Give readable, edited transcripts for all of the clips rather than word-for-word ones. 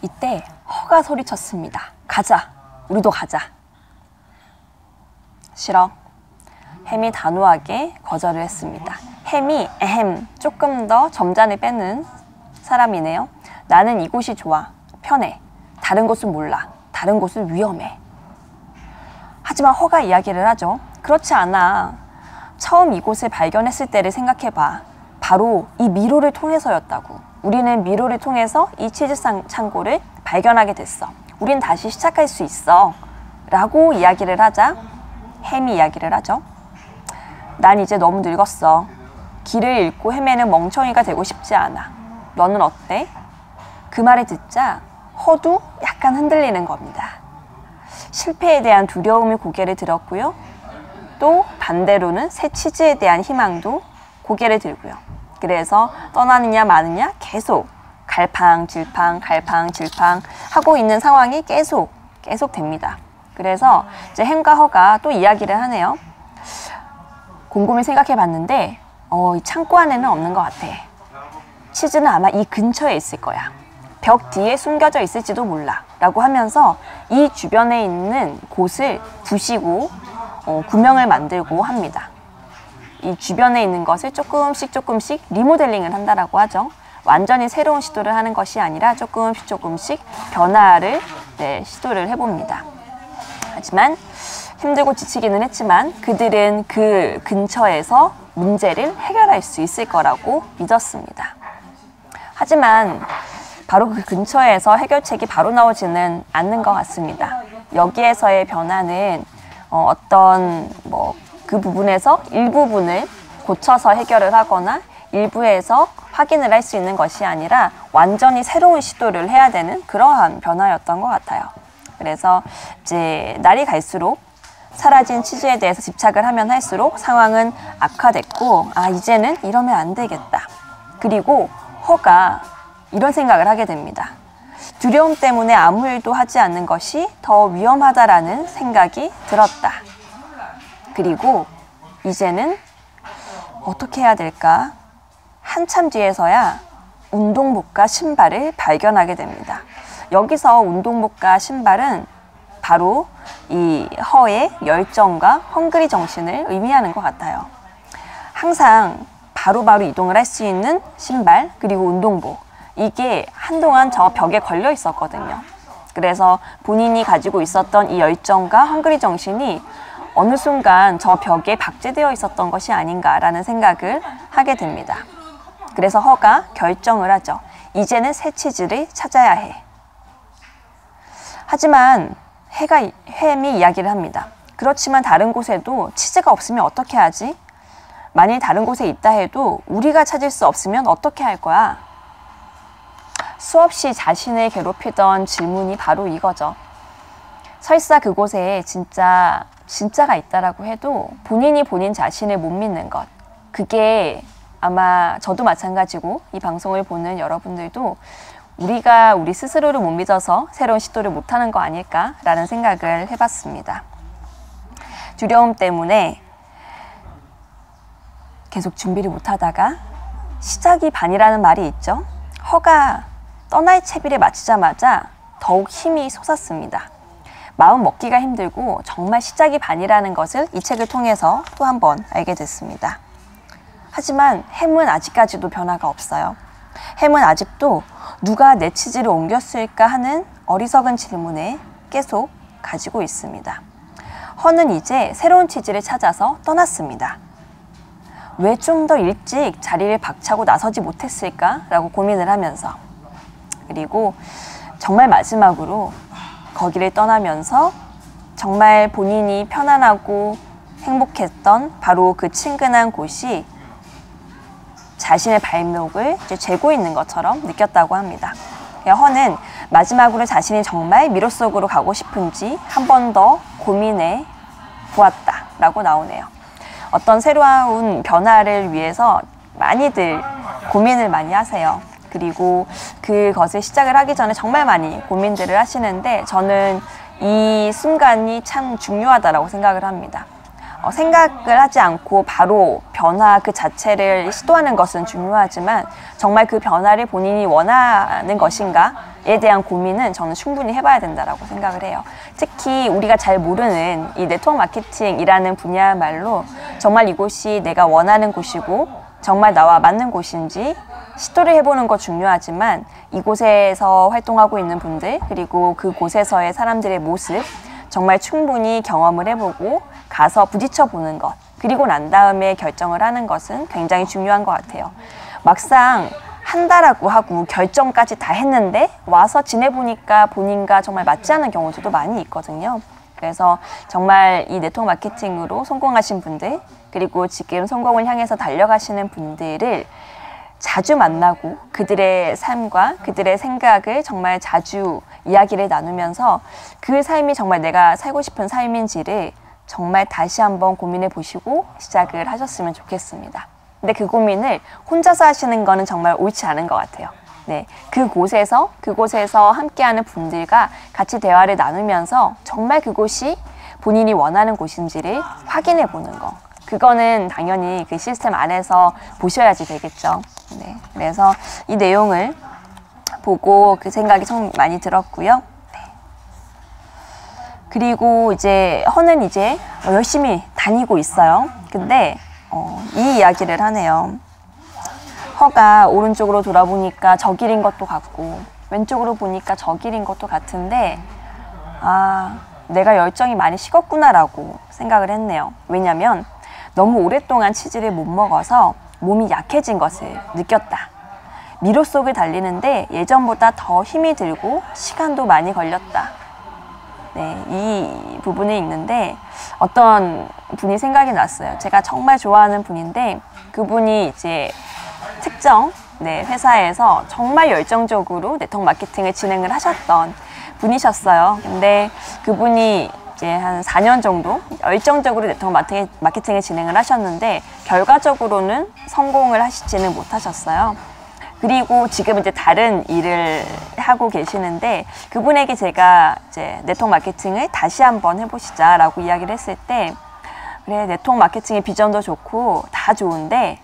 이때 허가 소리쳤습니다. 가자. 우리도 가자. 싫어. 햄이 단호하게 거절을 했습니다. 햄이 조금 더 점잖게 빼는 사람이네요. 나는 이곳이 좋아. 편해. 다른 곳은 몰라. 다른 곳은 위험해. 하지만 허가 이야기를 하죠. 그렇지 않아. 처음 이곳을 발견했을 때를 생각해봐. 바로 이 미로를 통해서였다고. 우리는 미로를 통해서 이 치즈 창고를 발견하게 됐어. 우린 다시 시작할 수 있어. 라고 이야기를 하자 햄이 이야기를 하죠. 난 이제 너무 늙었어. 길을 잃고 헤매는 멍청이가 되고 싶지 않아. 너는 어때? 그 말을 듣자 허도 약간 흔들리는 겁니다. 실패에 대한 두려움이 고개를 들었고요. 또 반대로는 새 치즈에 대한 희망도 고개를 들고요. 그래서 떠나느냐 마느냐 계속 갈팡질팡 하고 있는 상황이 계속 됩니다. 그래서 이제 햄과 허가 또 이야기를 하네요. 곰곰이 생각해 봤는데 이 창고 안에는 없는 것 같아. 치즈는 아마 이 근처에 있을 거야. 벽 뒤에 숨겨져 있을지도 몰라. 라고 하면서 이 주변에 있는 곳을 부시고 구멍을 만들고 합니다. 이 주변에 있는 것을 조금씩 리모델링을 한다라고 하죠. 완전히 새로운 시도를 하는 것이 아니라 조금씩 변화를 시도를 해봅니다. 하지만 힘들고 지치기는 했지만 그들은 그 근처에서 문제를 해결할 수 있을 거라고 믿었습니다. 하지만 바로 그 근처에서 해결책이 바로 나오지는 않는 것 같습니다. 여기에서의 변화는 어떤 그 부분에서 일부분을 고쳐서 해결을 하거나 일부에서 확인을 할 수 있는 것이 아니라 완전히 새로운 시도를 해야 되는 그러한 변화였던 것 같아요. 그래서 이제 날이 갈수록 사라진 치즈에 대해서 집착을 하면 할수록 상황은 악화됐고 이제는 이러면 안 되겠다. 그리고 허가 이런 생각을 하게 됩니다. 두려움 때문에 아무 일도 하지 않는 것이 더 위험하다라는 생각이 들었다. 그리고 이제는 어떻게 해야 될까? 한참 뒤에서야 운동복과 신발을 발견하게 됩니다. 여기서 운동복과 신발은 바로 이 허의 열정과 헝그리 정신을 의미하는 것 같아요. 항상 바로바로 이동을 할 수 있는 신발 그리고 운동복, 이게 한동안 저 벽에 걸려 있었거든요. 그래서 본인이 가지고 있었던 이 열정과 헝그리 정신이 어느 순간 저 벽에 박제되어 있었던 것이 아닌가라는 생각을 하게 됩니다. 그래서 허가 결정을 하죠. 이제는 새 치즈를 찾아야 해. 하지만 햄이 이야기를 합니다. 그렇지만 다른 곳에도 치즈가 없으면 어떻게 하지? 만일 다른 곳에 있다 해도 우리가 찾을 수 없으면 어떻게 할 거야? 수없이 자신을 괴롭히던 질문이 바로 이거죠. 설사 그곳에 진짜가 있다라고 해도 본인이 본인 자신을 못 믿는 것. 그게 아마 저도 마찬가지고 이 방송을 보는 여러분들도 우리가 우리 스스로를 못 믿어서 새로운 시도를 못하는 거 아닐까라는 생각을 해봤습니다. 두려움 때문에 계속 준비를 못하다가 시작이 반이라는 말이 있죠. 허가 떠날 채비를 마치자마자 더욱 힘이 솟았습니다. 마음 먹기가 힘들고 정말 시작이 반이라는 것을 이 책을 통해서 또 한 번 알게 됐습니다. 하지만 햄은 아직까지도 변화가 없어요. 햄은 아직도 누가 내 치즈를 옮겼을까 하는 어리석은 질문에 계속 가지고 있습니다. 허는 이제 새로운 치즈를 찾아서 떠났습니다. 왜 좀 더 일찍 자리를 박차고 나서지 못했을까? 라고 고민을 하면서, 그리고 정말 마지막으로 거기를 떠나면서 정말 본인이 편안하고 행복했던 바로 그 친근한 곳이 자신의 발목을 이제 죄고 있는 것처럼 느꼈다고 합니다. 허는 마지막으로 자신이 정말 미로 속으로 가고 싶은지 한 번 더 고민해 보았다라고 나오네요. 어떤 새로운 변화를 위해서 많이들 고민을 많이 하세요. 그리고 그것을 시작을 하기 전에 정말 많이 고민들을 하시는데 저는 이 순간이 참 중요하다라고 생각을 합니다. 생각을 하지 않고 바로 변화 그 자체를 시도하는 것은 중요하지만 정말 그 변화를 본인이 원하는 것인가에 대한 고민은 저는 충분히 해봐야 된다고 생각을 해요. 특히 우리가 잘 모르는 이 네트워크 마케팅이라는 분야야말로 정말 이곳이 내가 원하는 곳이고 정말 나와 맞는 곳인지 시도를 해보는 거 중요하지만 이곳에서 활동하고 있는 분들 그리고 그곳에서의 사람들의 모습 정말 충분히 경험을 해보고 가서 부딪혀 보는 것 그리고 난 다음에 결정을 하는 것은 굉장히 중요한 것 같아요. 막상 한다라고 하고 결정까지 다 했는데 와서 지내보니까 본인과 정말 맞지 않는 경우들도 많이 있거든요. 그래서 정말 이 네트워크 마케팅으로 성공하신 분들 그리고 지금 성공을 향해서 달려가시는 분들을 자주 만나고 그들의 삶과 그들의 생각을 정말 자주 이야기를 나누면서 그 삶이 정말 내가 살고 싶은 삶인지를 정말 다시 한번 고민해 보시고 시작을 하셨으면 좋겠습니다. 근데 그 고민을 혼자서 하시는 거는 정말 옳지 않은 것 같아요. 네, 그곳에서 함께하는 분들과 같이 대화를 나누면서 정말 그곳이 본인이 원하는 곳인지를 확인해 보는 거. 그거는 당연히 그 시스템 안에서 보셔야지 되겠죠. 네, 그래서 이 내용을 보고 그 생각이 참 많이 들었고요. 네. 그리고 이제 허는 이제 열심히 다니고 있어요. 근데 이 이야기를 하네요. 허가 오른쪽으로 돌아보니까 저 길인 것도 같고 왼쪽으로 보니까 저 길인 것도 같은데 내가 열정이 많이 식었구나라고 생각을 했네요. 왜냐면 너무 오랫동안 치즈를 못 먹어서 몸이 약해진 것을 느꼈다. 미로 속을 달리는데 예전보다 더 힘이 들고 시간도 많이 걸렸다. 네, 이 부분에 있는데 어떤 분이 생각이 났어요. 제가 정말 좋아하는 분인데 그분이 이제 특정 회사에서 정말 열정적으로 네트워크 마케팅을 진행을 하셨던 분이셨어요. 근데 그분이 이제 한 4년 정도 열정적으로 네트워크 마케팅을 진행을 하셨는데 결과적으로는 성공을 하시지는 못하셨어요. 그리고 지금 이제 다른 일을 하고 계시는데 그분에게 제가 이제 네트워크 마케팅을 다시 한번 해보시자라고 이야기를 했을 때 그래 네트워크 마케팅의 비전도 좋고 다 좋은데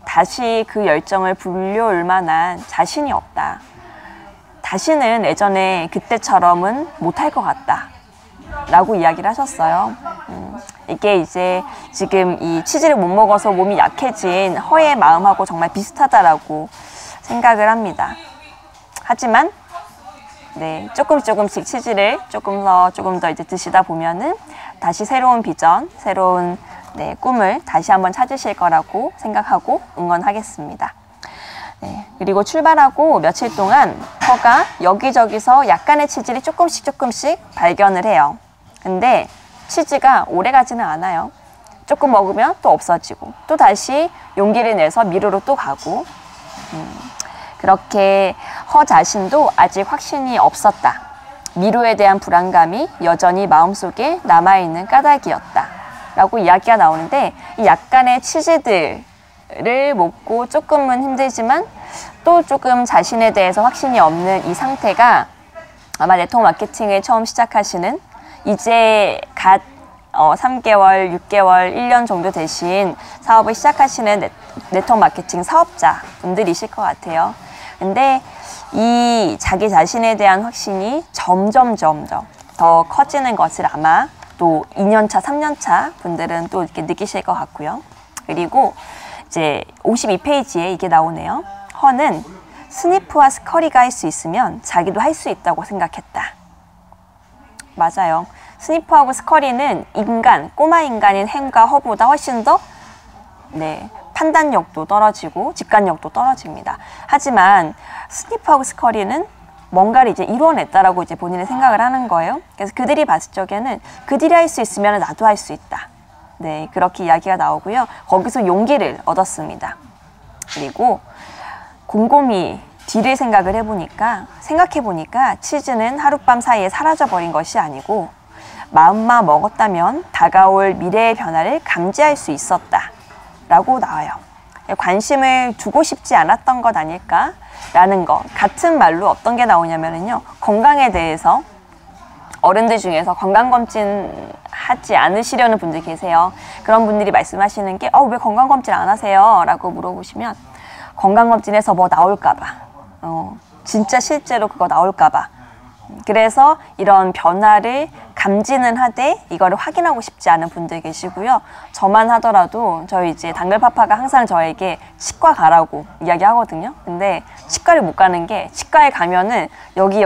다시 그 열정을 불려올 만한 자신이 없다. 다시는 예전에 그때처럼은 못할 것 같다. 라고 이야기를 하셨어요. 이게 이제 지금 이 치즈를 못 먹어서 몸이 약해진 허의 마음하고 정말 비슷하다라고 생각을 합니다. 하지만 조금씩 치즈를 조금 더 이제 드시다 보면은 다시 새로운 비전, 새로운 꿈을 다시 한번 찾으실 거라고 생각하고 응원하겠습니다. 네, 그리고 출발하고 며칠 동안 허가 여기저기서 약간의 치즈를 조금씩 발견을 해요. 근데 치즈가 오래 가지는 않아요. 조금 먹으면 또 없어지고 또 다시 용기를 내서 미로로 또 가고 그렇게 허 자신도 아직 확신이 없었다. 미로에 대한 불안감이 여전히 마음속에 남아있는 까닭이었다. 라고 이야기가 나오는데 이 약간의 치즈들을 먹고 조금은 힘들지만 또 조금 자신에 대해서 확신이 없는 이 상태가 아마 네트워크 마케팅을 처음 시작하시는 이제 갓 3개월, 6개월, 1년 정도 되신 사업을 시작하시는 네트워크 마케팅 사업자 분들이실 것 같아요. 근데 이 자기 자신에 대한 확신이 점점 더 커지는 것을 아마 또 2년차, 3년차 분들은 또 이렇게 느끼실 것 같고요. 그리고 이제 52페이지에 이게 나오네요. 허는 스니프와 스커리가 할 수 있으면 자기도 할 수 있다고 생각했다. 맞아요. 스니프하고 스커리는 꼬마 인간인 햄과 허보다 훨씬 더 판단력도 떨어지고 직관력도 떨어집니다. 하지만 스니프하고 스커리는 뭔가를 이제 이루어냈다라고 이제 본인의 생각을 하는 거예요. 그래서 그들이 봤을 적에는 그들이 할 수 있으면 나도 할 수 있다. 네, 그렇게 이야기가 나오고요. 거기서 용기를 얻었습니다. 그리고 곰곰이 뒤를 생각해보니까 치즈는 하룻밤 사이에 사라져버린 것이 아니고 마음만 먹었다면 다가올 미래의 변화를 감지할 수 있었다. 라고 나와요. 관심을 두고 싶지 않았던 것 아닐까? 라는 거. 같은 말로 어떤 게 나오냐면요. 건강에 대해서 어른들 중에서 건강검진 하지 않으시려는 분들 계세요. 그런 분들이 말씀하시는 게 왜 건강검진 안 하세요? 라고 물어보시면 건강검진에서 뭐 나올까봐, 진짜 실제로 그거 나올까봐, 그래서 이런 변화를 감지는 하되 이거를 확인하고 싶지 않은 분들 계시고요. 저만 하더라도 저희 이제 당글파파가 항상 저에게 치과 가라고 이야기하거든요. 근데 치과를 못 가는 게, 치과에 가면은 여기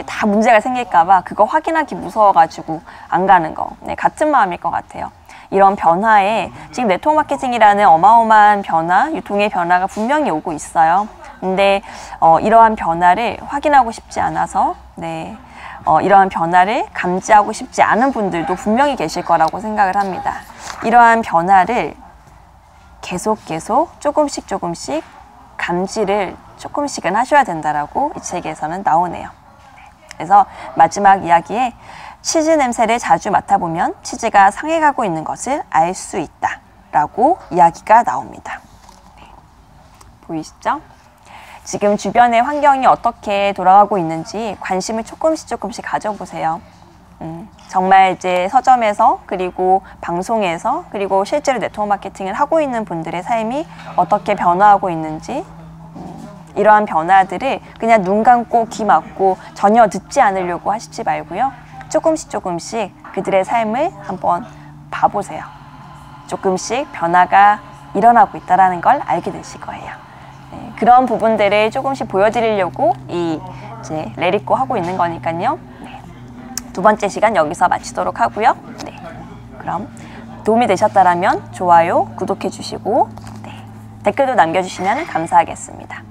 다 문제가 생길까봐 그거 확인하기 무서워가지고 안 가는 거. 네, 같은 마음일 것 같아요. 이런 변화에 지금 네트워크 마케팅이라는 어마어마한 변화, 유통의 변화가 분명히 오고 있어요. 근데 이러한 변화를 확인하고 싶지 않아서, 이러한 변화를 감지하고 싶지 않은 분들도 분명히 계실 거라고 생각을 합니다. 이러한 변화를 계속 조금씩 감지를 조금씩은 하셔야 된다라고 이 책에서는 나오네요. 그래서 마지막 이야기에 치즈 냄새를 자주 맡아보면 치즈가 상해가고 있는 것을 알 수 있다 라고 이야기가 나옵니다. 보이시죠? 지금 주변의 환경이 어떻게 돌아가고 있는지 관심을 조금씩 가져보세요. 정말 이제 서점에서, 그리고 방송에서, 그리고 실제로 네트워크 마케팅을 하고 있는 분들의 삶이 어떻게 변화하고 있는지, 이러한 변화들을 그냥 눈 감고 귀 막고 전혀 듣지 않으려고 하시지 말고요. 조금씩 그들의 삶을 한번 봐보세요. 조금씩 변화가 일어나고 있다는 걸 알게 되실 거예요. 그런 부분들을 조금씩 보여드리려고 이제 레리꼬 하고 있는 거니까요. 두 번째 시간 여기서 마치도록 하고요. 그럼 도움이 되셨다면 좋아요, 구독해 주시고 댓글도 남겨주시면 감사하겠습니다.